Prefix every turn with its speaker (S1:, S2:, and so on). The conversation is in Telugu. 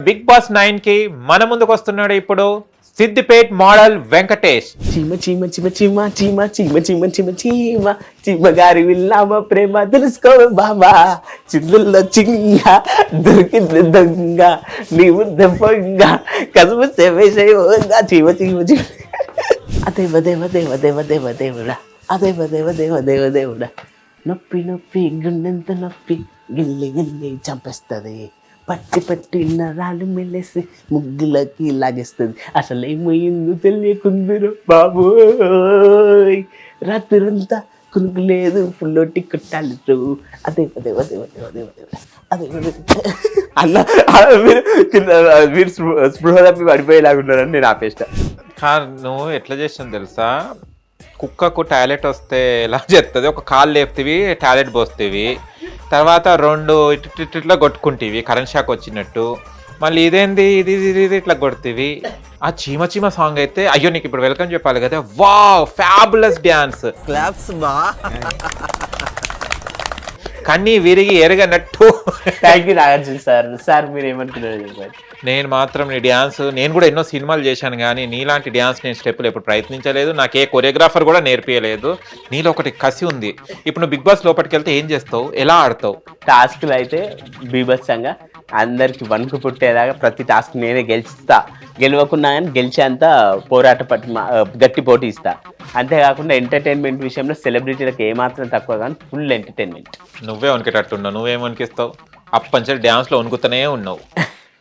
S1: బిగ్ బాస్ 9 కి మన ముందుకు వస్తున్నాడు ఇప్పుడు సిద్దిపేట్ మోడల్ వెంకటేష్.
S2: చీమ చీమ చీమ చీమ చీమ చీమ చీమ చీమ చీమ చీమ గారి విల్లామ ప్రేమ తెలుసుకో బాబా చిందుల్లో చింగ దొరికింది దొంగ నీవు దెబ్బంగ కసుపు సేవేశయోగా చీమ చీమ చీమ అదేవ దేవ దేవ దేవ దేవ దేవుడా అదేవ దేవ దేవ దేవ దేవుడా నొప్పి నొప్పి గుండెంత నొప్పి గిల్లి గిల్లి చంపేస్తుంది పట్టి పట్టి నరాలు మెల్లేసి ముగ్గులకి లాగేస్తుంది అసలేమయ్యిందో తెలియకుందిరో బాబోయ్ రాత్రంతా కునుకు లేదు పుల్లొట్టి కొట్టాలి అదే అదే అదే అదే అదే అదే అన్న మీరు స్పృహ తప్పి పడిపోయేలాగున్నారని నేను ఆపేస్తా.
S1: నువ్వు ఎట్లా చేసాను తెలుసా, కుక్కకు టాయిలెట్ వస్తే ఎలా చేస్తుంది, ఒక కాలు లేపుతీవి టాయిలెట్ పోస్తేవి, తర్వాత రెండు ఇట్లా కొట్టుకుంటేవి కరెంట్ షాక్ వచ్చినట్టు, మళ్ళీ ఇదేంది ఇది ఇది ఇది ఇట్లా కొడుతీవి. ఆ చీమ చీమ సాంగ్ అయితే అయ్యో నీకు ఇప్పుడు వెల్కమ్ చెప్పాలి కదా, వావ్ ఫ్యాబులస్ డ్యాన్స్,
S2: క్లాప్స్ బా
S1: కన్నీ విరిగి ఎరగనట్టు.
S2: Thank you Nagarjuna sir. Sir మీరు ఏమనుకున్నారు చెప్పండి.
S1: నేను మాత్రం నీ డ్యాన్స్, నేను కూడా ఎన్నో సినిమాలు చేశాను కానీ నీలాంటి డ్యాన్స్ నేను స్టెప్పులు ఎప్పుడు ప్రయత్నించలేదు, నాకు ఏ కొరియోగ్రాఫర్ కూడా నేర్పించలేదు. నీలో ఒకటి కసి ఉంది. ఇప్పుడు నువ్వు బిగ్ బాస్ లోపలికి వెళ్తే ఏం చేస్తావు, ఎలా ఆడతావు?
S2: టాస్క్లు అయితే బీభత్సంగా అందరికి వణుకు పుట్టేలాగా ప్రతి టాస్క్ నేనే గెలుస్తా, గెలవకున్నా కానీ గెలిచేంత పోరాట గట్టి పోటీ ఇస్తా. అంతేకాకుండా ఎంటర్టైన్మెంట్ విషయంలో సెలబ్రిటీలకు ఏమాత్రం తక్కువ కానీ ఫుల్ ఎంటర్టైన్మెంట్.
S1: నువ్వే వణికేటట్టున్నావు, నువ్వేం వణికిస్తావు? అప్పంచే డ్యాన్స్లో వణుకుతూనే ఉన్నావు.